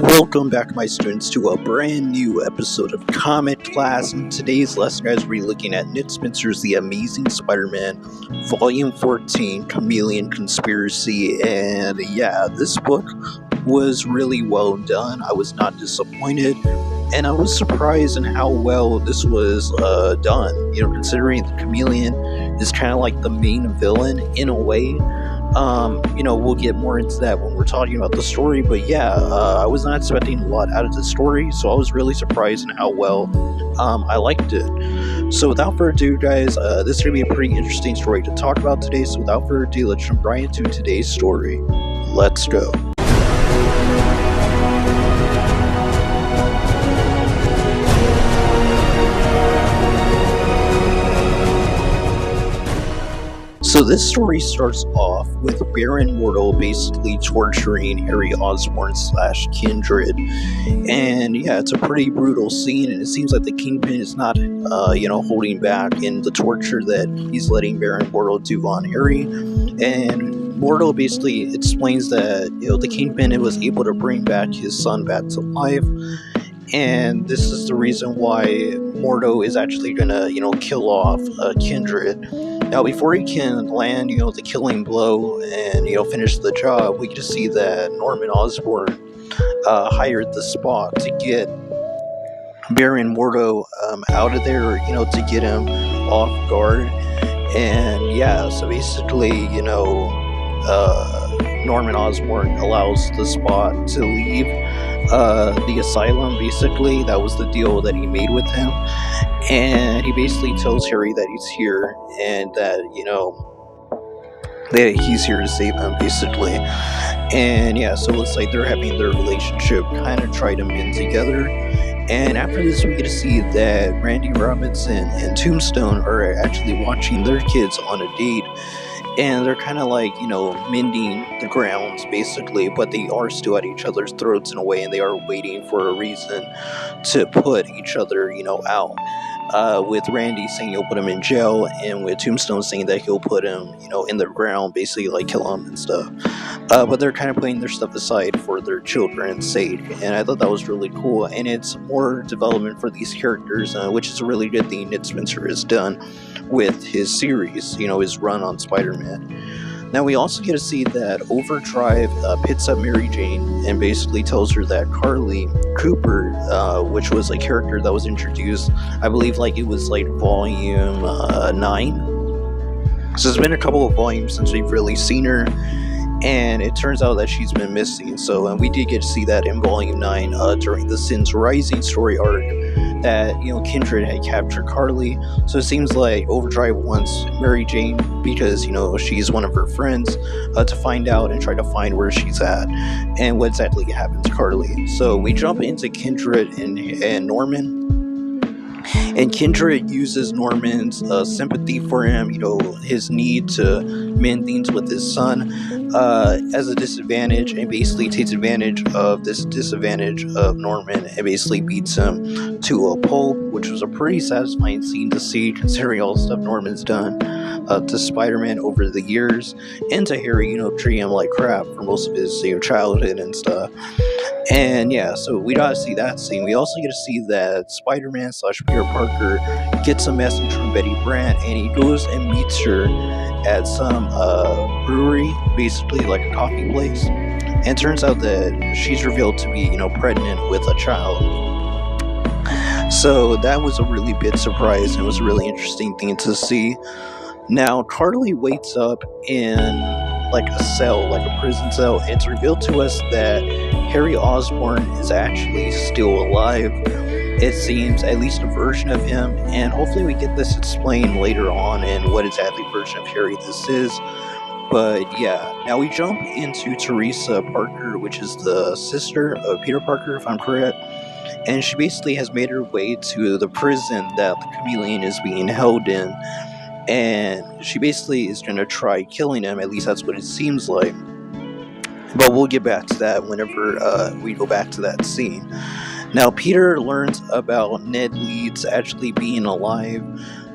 Welcome back, my students, to a brand new episode of Comic Class. In today's lesson, guys, we're looking at Nick Spencer's The Amazing Spider-Man, Volume 14, Chameleon Conspiracy. And yeah, this book was really well done. I was not disappointed, and I was surprised in how well this was done. Considering the Chameleon is kind of like the main villain in a way. We'll get more into that when we're talking about the story, but yeah, I was not expecting a lot out of the story, so I was really surprised in how well I liked it. So without further ado, guys, this is going to be a pretty interesting story to talk about today, so without further ado, let's jump right into today's story. Let's go. So this story starts off with Baron Mordo basically torturing Harry Osborn / Kindred. And yeah, it's a pretty brutal scene, and it seems like the Kingpin is not, holding back in the torture that he's letting Baron Mordo do on Harry. And Mordo basically explains that, the Kingpin was able to bring back his son back to life. And this is the reason why Mordo is actually gonna, kill off Kindred. Now, before he can land, the killing blow and, finish the job, we just see that Norman Osborn hired the Spot to get Baron Mordo out of there, to get him off guard. And yeah, so basically, Norman Osborn allows the Spot to leave the asylum. Basically, that was the deal that he made with him. And he basically tells Harry that he's here and that, that he's here to save him, basically. And yeah, so it's like they're having their relationship kind of try to mend together. And after this, we get to see that Randy Robinson and Tombstone are actually watching their kids on a date. And they're kind of like, mending the grounds, basically, but they are still at each other's throats in a way, and they are waiting for a reason to put each other, out. With Randy saying he'll put him in jail, and with Tombstone saying that he'll put him, in the ground, basically, like kill him and stuff. But they're kind of putting their stuff aside for their children's sake, and I thought that was really cool, and it's more development for these characters, which is a really good thing Nick Spencer has done with his series, his run on Spider-Man. Now we also get to see that Overdrive picks up Mary Jane and basically tells her that Carly Cooper, which was a character that was introduced, I believe it was volume 9. So it's been a couple of volumes since we've really seen her, and it turns out that she's been missing. So we did get to see that in volume 9 during the Sins Rising story arc, that Kindred had captured Carly. So it seems like Overdrive wants Mary Jane, because she's one of her friends, to find out and try to find where she's at and what exactly happened to Carly. So we jump into Kindred and Norman. And Kindred uses Norman's sympathy for him, his need to mend things with his son, as a disadvantage, and basically takes advantage of this disadvantage of Norman and basically beats him to a pulp, which was a pretty satisfying scene to see, considering all the stuff Norman's done to Spider-Man over the years, and to Harry, treating him like crap for most of his childhood and stuff. And yeah, so we got to see that scene. We also get to see that Spider-Man / Peter Parker gets a message from Betty Brant, and he goes and meets her at some brewery, basically like a coffee place. And it turns out that she's revealed to be, pregnant with a child. So that was a really big surprise, and it was a really interesting thing to see. Now, Carly wakes up in a cell, like a prison cell, and it's revealed to us that Harry Osborn is actually still alive. It seems, at least a version of him, and hopefully we get this explained later on in what exactly version of Harry this is. But yeah, now we jump into Teresa Parker, which is the sister of Peter Parker, if I'm correct. And she basically has made her way to the prison that the Chameleon is being held in. And she basically is going to try killing him, at least that's what it seems like. But we'll get back to that whenever we go back to that scene. Now, Peter learns about Ned Leeds actually being alive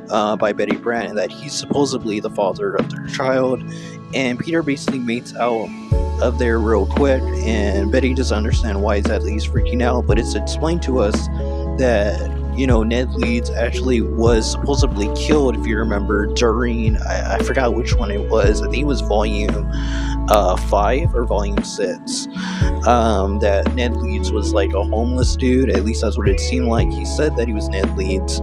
by Betty Brant, and that he's supposedly the father of their child. And Peter basically mates out of there real quick, and Betty doesn't understand why exactly he's freaking out, but it's explained to us that Ned Leeds actually was supposedly killed, if you remember, during I forgot which one it was. I think it was volume 5 or volume 6. That Ned Leeds was like a homeless dude. At least that's what it seemed like. He said that he was Ned Leeds,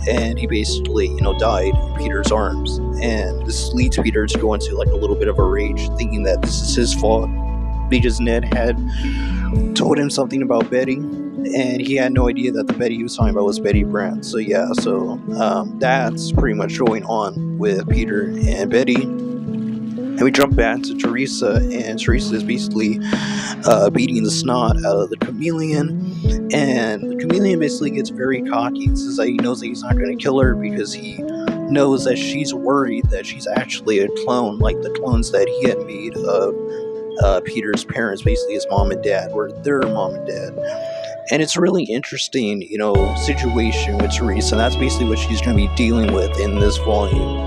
and he basically died in Peter's arms. And this leads Peter to go into like a little bit of a rage, thinking that this is his fault because Ned had told him something about Betty, and he had no idea that the Betty he was talking about was Betty Brant. So yeah, that's pretty much going on with Peter and Betty. And we jump back to Teresa, and Teresa is basically beating the snot out of the Chameleon. And the Chameleon basically gets very cocky and says that he knows that he's not going to kill her because he knows that she's worried that she's actually a clone, like the clones that he had made of Peter's parents, basically his mom and dad, or their mom and dad. And it's a really interesting, situation with Teresa, and that's basically what she's going to be dealing with in this volume.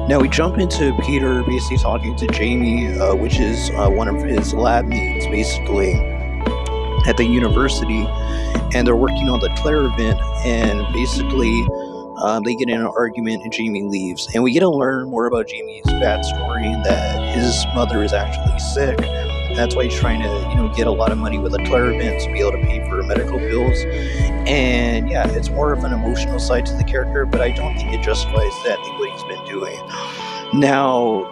Now we jump into Peter basically talking to Jamie, which is one of his lab mates, basically, at the university, and they're working on the Clairvent, and basically they get in an argument and Jamie leaves. And we get to learn more about Jamie's backstory, and that his mother is actually sick. That's why he's trying to, get a lot of money with the Clairvent to be able to pay for medical bills. And yeah, it's more of an emotional side to the character, but I don't think it justifies exactly what he's been doing. Now,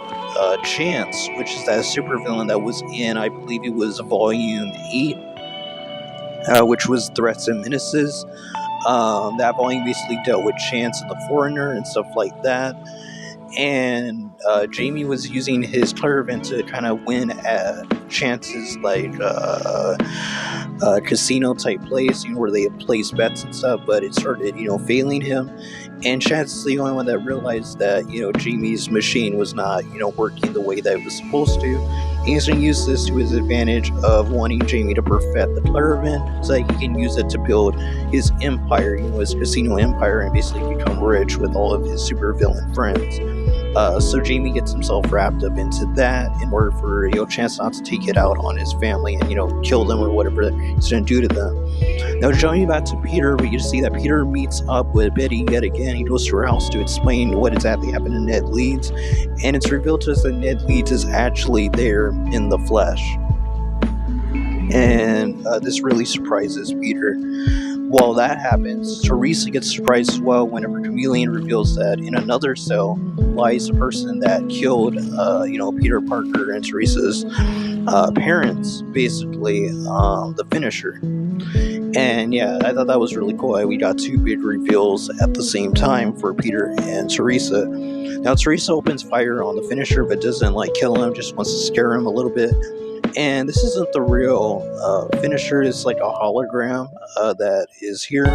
Chance, which is that supervillain that was in, I believe it was volume 8, which was Threats and Menaces. That volume basically dealt with Chance and the Foreigner and stuff like that. And Jamie was using his Clairvent to kind of win at Chance's casino type place, where they place bets and stuff, but it started failing him. And Chance is the only one that realized that Jamie's machine was not working the way that it was supposed to. And he's going to use this to his advantage of wanting Jamie to perfect the Clairvent so that he can use it to build his empire, his casino empire, and basically become rich with all of his supervillain friends. So Jamie gets himself wrapped up into that in order for Chance not to take it out on his family and kill them or whatever he's going to do to them. Now jumping back to Peter, we get to see that Peter meets up with Betty yet again. He goes to her house to explain what exactly happened to Ned Leeds, and it's revealed to us that Ned Leeds is actually there in the flesh. And this really surprises Peter. While that happens, Teresa gets surprised as well whenever Chameleon reveals that in another cell lies a person that killed, Peter Parker and Teresa's parents, basically, the Finisher. And yeah, I thought that was really cool. We got two big reveals at the same time for Peter and Teresa. Now, Teresa opens fire on the Finisher, but doesn't kill him, just wants to scare him a little bit. And this isn't the real Finisher. It's like a hologram that is here.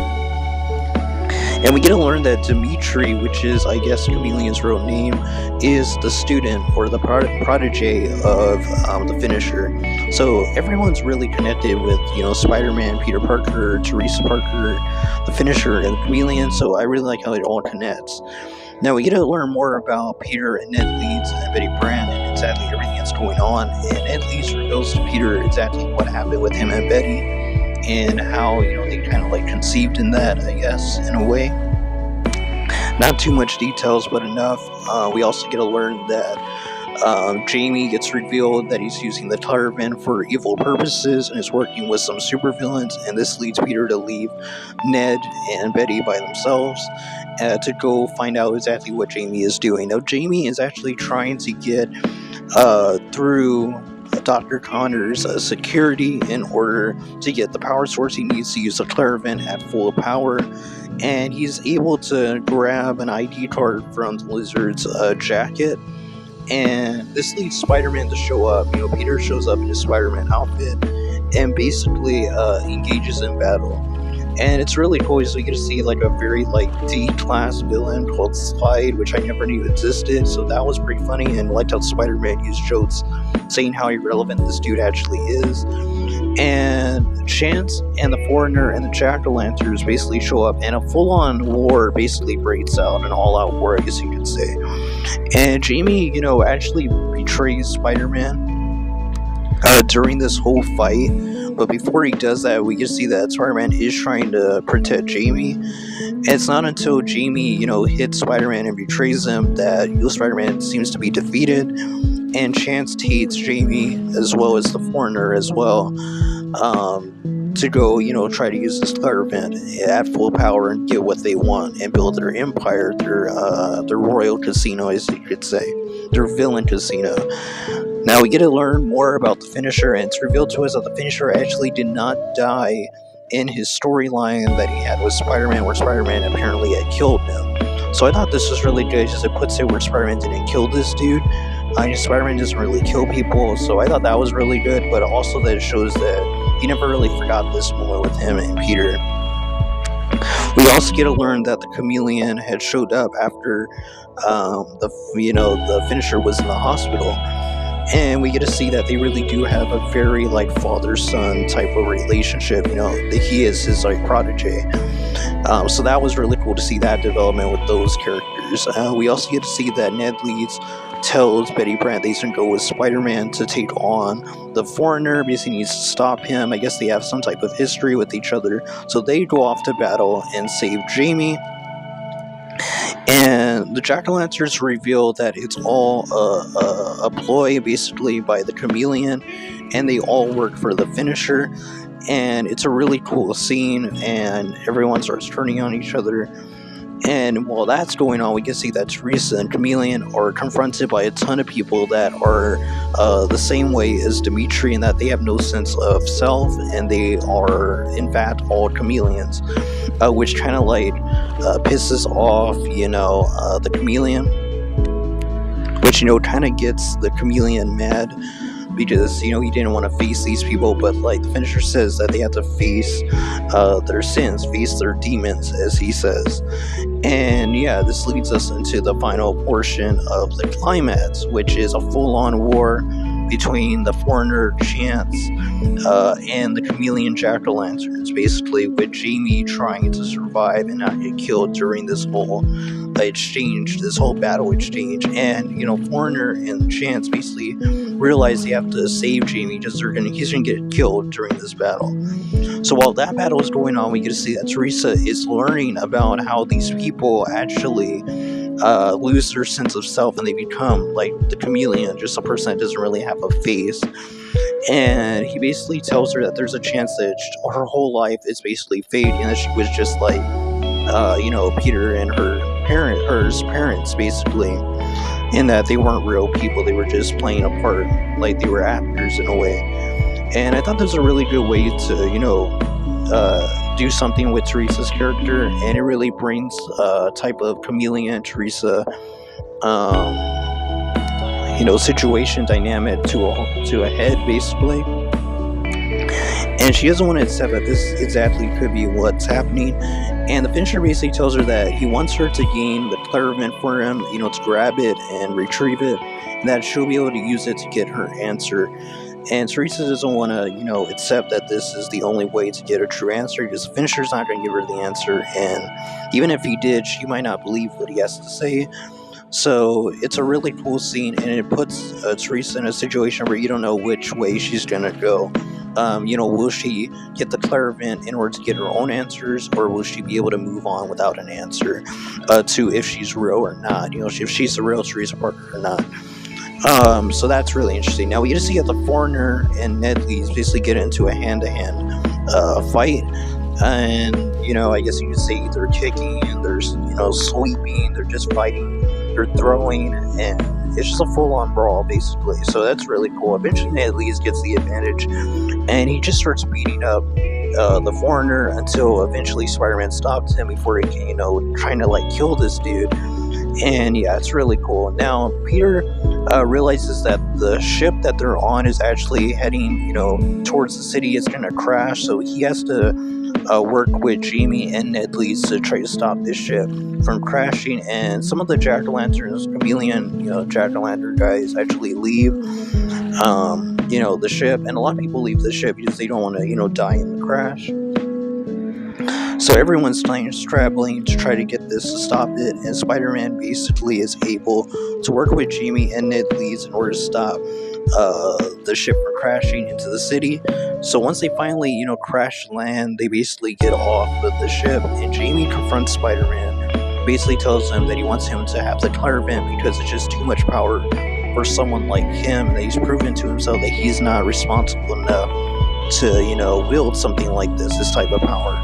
And we get to learn that Dimitri, which is, I guess, Chameleon's real name, is the student or the protege of the Finisher. So everyone's really connected with, Spider-Man, Peter Parker, Teresa Parker, the Finisher, and the Chameleon. So I really like how it all connects. Now we get to learn more about Peter and Ned Leeds and Betty Brant and exactly everything that's going on. And Ned Leeds reveals to Peter exactly what happened with him and Betty and how, they kind of conceived in that, I guess, in a way. Not too much details, but enough. We also get to learn that Jamie gets revealed that he's using the Clairvent for evil purposes and is working with some supervillains, and this leads Peter to leave Ned and Betty by themselves to go find out exactly what Jamie is doing. Now, Jamie is actually trying to get through Dr. Connor's security in order to get the power source he needs to use the Clairvent at full power, and he's able to grab an ID card from the Lizard's jacket. And this leads Spider-Man to show up. Peter shows up in his Spider-Man outfit and basically engages in battle. And it's really cool because we get to see a very D-class villain called Slide, which I never knew existed. So that was pretty funny, and liked how Spider-Man used jokes saying how irrelevant this dude actually is. And Chance and the Foreigner and the Jack-o'-lanterns basically show up, and a full-on war basically breaks out, an all-out war, I guess you could say. And Jamie, actually betrays Spider-Man during this whole fight. But before he does that, we can see that Spider-Man is trying to protect Jamie. And it's not until Jamie, hits Spider-Man and betrays him that Spider-Man seems to be defeated. And Chance hates Jamie as well as the Foreigner as well, to go, try to use this Spider-Man at full power and get what they want and build their empire, their royal casino, as you could say, their villain casino. Now we get to learn more about the Finisher, and it's revealed to us that the Finisher actually did not die in his storyline that he had with Spider-Man, where Spider-Man apparently had killed him. So I thought this was really good, because it puts it where Spider-Man didn't kill this dude. Spider-Man doesn't really kill people, so I thought that was really good, but also that it shows that he never really forgot this moment with him and Peter. We also get to learn that the Chameleon had showed up after the Finisher was in the hospital. And we get to see that they really do have a very father-son type of relationship. That he is his protege. So that was really cool to see that development with those characters. We also get to see that Ned Leeds tells Betty Brant they should go with Spider-Man to take on the Foreigner because he needs to stop him. I guess they have some type of history with each other. So they go off to battle and save Jamie. And the Jack-o'-lanterns reveal that it's all a ploy, basically, by the Chameleon, and they all work for the Finisher. And it's a really cool scene, and everyone starts turning on each other. And while that's going on, we can see that Teresa and Chameleon are confronted by a ton of people that are the same way as Dimitri, in that they have no sense of self, and they are, in fact, all chameleons, which kind of pisses off, the Chameleon, which, kind of gets the Chameleon mad, because he didn't want to face these people, but the Finisher says that they have to face their sins, face their demons, as he says. And yeah, this leads us into the final portion of the climax, which is a full-on war between the Foreigner, Chance, and the Chameleon Jack-o'-lanterns, basically, with Jamie trying to survive and not get killed during this whole exchange, this whole battle exchange. And Foreigner and Chance basically realize they have to save Jamie because he's gonna get killed during this battle. So while that battle is going on, we get to see that Teresa is learning about how these people actually lose their sense of self, and they become like the Chameleon, just a person that doesn't really have a face. And he basically tells her that there's a chance that her whole life is basically fake, and that she was just Peter and her parents, basically, in that they weren't real people, they were just playing a part, like they were actors in a way. And I thought this was a really good way to, do something with Teresa's character, and it really brings a type of Chameleon Teresa, situation dynamic to a head, basically. And she doesn't want to accept that this exactly could be what's happening. And the Finisher basically tells her that he wants her to gain the Clarivant for him, to grab it and retrieve it, and that she'll be able to use it to get her answer. And Teresa doesn't want to, accept that this is the only way to get a true answer, because the Finisher's not going to give her the answer, and even if he did, she might not believe what he has to say. So it's a really cool scene, and it puts Teresa in a situation where you don't know which way she's going to go. Will she get the Clarivant in order to get her own answers, or will she be able to move on without an answer to if she's real or not, if she's the real Teresa Parker or not. So that's really interesting. Now we get to see that the Foreigner and Ned Leeds basically get into a hand-to-hand fight, and I guess you could say they're kicking, there's sweeping, they're just fighting, they're throwing, and it's just a full-on brawl, basically. So that's really cool. Eventually Ned Leeds gets the advantage, and he just starts beating up the Foreigner until eventually Spider-Man stops him before he can, trying to kill this dude. And yeah, it's really cool. Now Peter realizes that the ship that they're on is actually heading, towards the city. It's gonna crash, so he has to work with Jamie and Ned Leeds to try to stop this ship from crashing. And some of the Jack-o'-lanterns, Chameleon, Jack-o'-lantern guys, actually leave, the ship. And a lot of people leave the ship because they don't want to, die in the crash. So everyone's scrambling to try to get this to stop it, and Spider-Man basically is able to work with Jamie and Ned Leeds in order to stop the ship from crashing into the city. So once they finally, crash land, they basically get off of the ship, and Jamie confronts Spider-Man, basically tells him that he wants him to have the Clairvent because it's just too much power for someone like him, and that he's proven to himself that he's not responsible enough to, wield something like this type of power.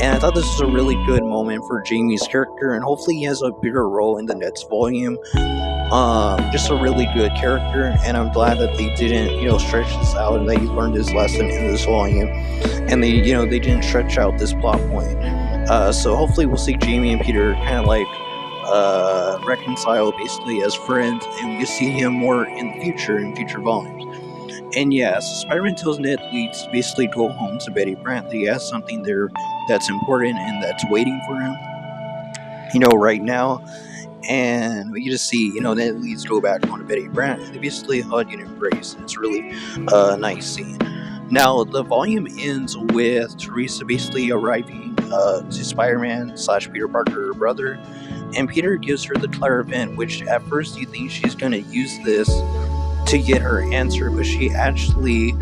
And I thought this was a really good moment for Jamie's character, and hopefully he has a bigger role in the next volume. Just a really good character, and I'm glad that they didn't, stretch this out, and that he learned his lesson in this volume, and they didn't stretch out this plot point. So hopefully we'll see Jamie and Peter kind of like reconcile basically as friends, and we can see him more in the future, in future volumes. And yeah, so Spider-Man tells Ned Leeds to basically go home to Betty Brant. He has something there that's important and that's waiting for him, right now. And we get to see, Ned Leeds go back home to Betty Brant, and they basically hug and embrace. It's really a nice scene. Now, the volume ends with Teresa basically arriving to Spider-Man / Peter Parker, her brother, and Peter gives her the Clairvent, which at first you think she's going to use this to get her answer, but she actually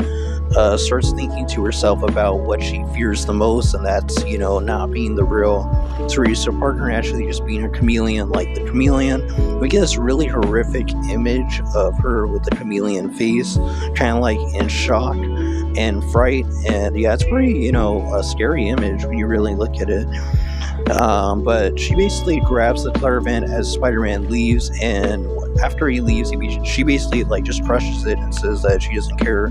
starts thinking to herself about what she fears the most, and that's, not being the real Teresa Parker, and actually just being a chameleon like the Chameleon. We get this really horrific image of her with the chameleon face, kind of like in shock and fright, and yeah, it's pretty, a scary image when you really look at it. But she basically grabs the Clairvent as Spider-Man leaves, and after he leaves, she basically just crushes it and says that she doesn't care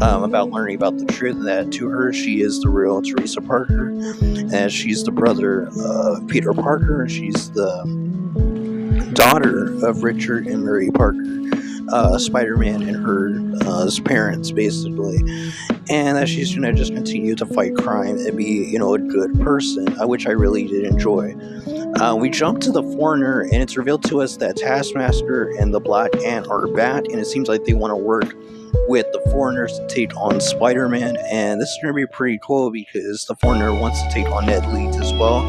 about learning about the truth, and that to her she is the real Teresa Parker, and she's the brother of Peter Parker, she's the daughter of Richard and Mary Parker, Spider-Man and her parents basically, and that she's gonna just continue to fight crime and be a good person, which I really did enjoy. We jump to the Foreigner, and it's revealed to us that Taskmaster and the Black Ant are back, and it seems like they want to work with the Foreigners to take on Spider-Man, and this is going to be pretty cool because the Foreigner wants to take on Ned Leeds as well.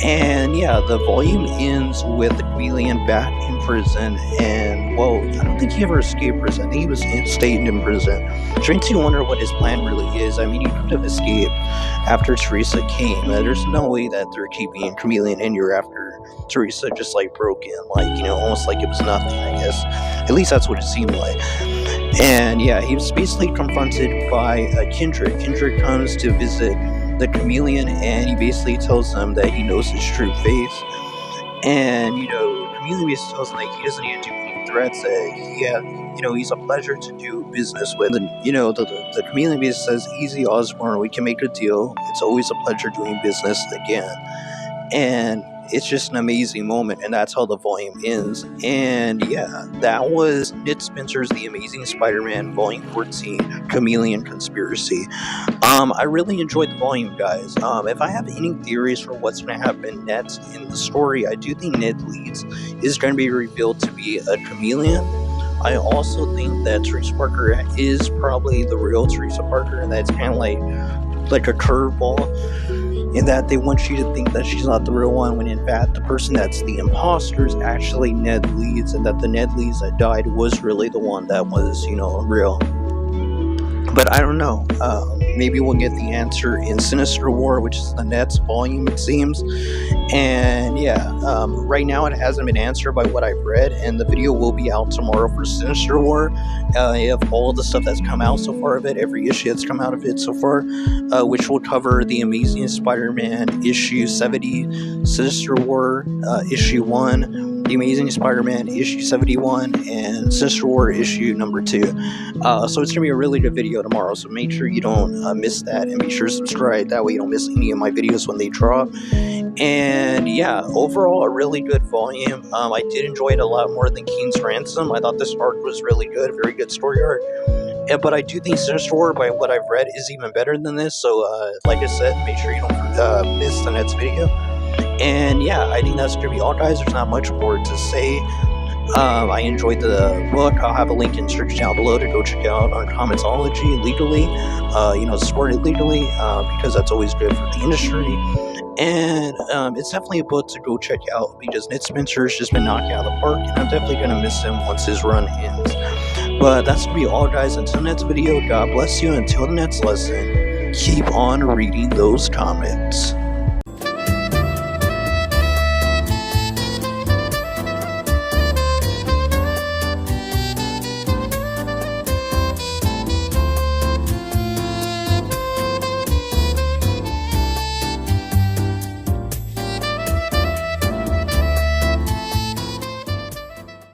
And yeah, the volume ends with the Chameleon back in prison, and well, I don't think he ever escaped prison. I think he was stayed in prison. Trying to wonder what his plan really is. I mean, he could have escaped after Teresa came. There's no way that they're keeping a Chameleon in here after Teresa just broke in, almost like it was nothing, I guess. At least that's what it seemed like. And yeah, he was basically confronted by Kindred. Kindred comes to visit the Chameleon, and he basically tells him that he knows his true face. And, Chameleon basically tells him that he doesn't need to do any threats, that he's a pleasure to do business with. And, the Chameleon basically says, "Easy, Osborn, we can make a deal. It's always a pleasure doing business again." And it's just an amazing moment, and that's how the volume ends. And yeah, that was Ned Spencer's The Amazing Spider-Man Volume 14, Chameleon Conspiracy. I really enjoyed the volume, guys. If I have any theories for what's going to happen next in the story, I do think Ned Leeds is going to be revealed to be a chameleon. I also think that Teresa Parker is probably the real Teresa Parker, and that's kind of like a curveball, in that they want you to think that she's not the real one, when in fact the person that's the imposter is actually Ned Leeds, and that the Ned Leeds that died was really the one that was, real. But I don't know. Maybe we'll get the answer in Sinister War, which is the next volume, it seems. And yeah, right now it hasn't been answered by what I've read, and the video will be out tomorrow for Sinister War. Of all the stuff that's come out so far of it, every issue that's come out of it so far, which will cover The Amazing Spider-Man issue 70, Sinister War issue 1, The Amazing Spider-Man issue 71, and Sinister War issue number 2. So it's going to be a really good video tomorrow, so make sure you don't miss that, and be sure to subscribe, that way you don't miss any of my videos when they drop. And yeah, overall a really good volume. I did enjoy it a lot more than King's Ransom. I thought this arc was really good, very good story arc. But I do think Sinister War, by what I've read, is even better than this. So like I said, make sure you don't miss the next video. And yeah, I think that's going to be all, guys. There's not much more to say. I enjoyed the book. I'll have a link in search down below to go check out on Comixology legally, support it legally, because that's always good for the industry. And it's definitely a book to go check out, because Ned Spencer's just been knocking out of the park, and I'm definitely going to miss him once his run ends. But that's gonna be all, guys. Until next video, God bless you. Until the next lesson, keep on reading those comments.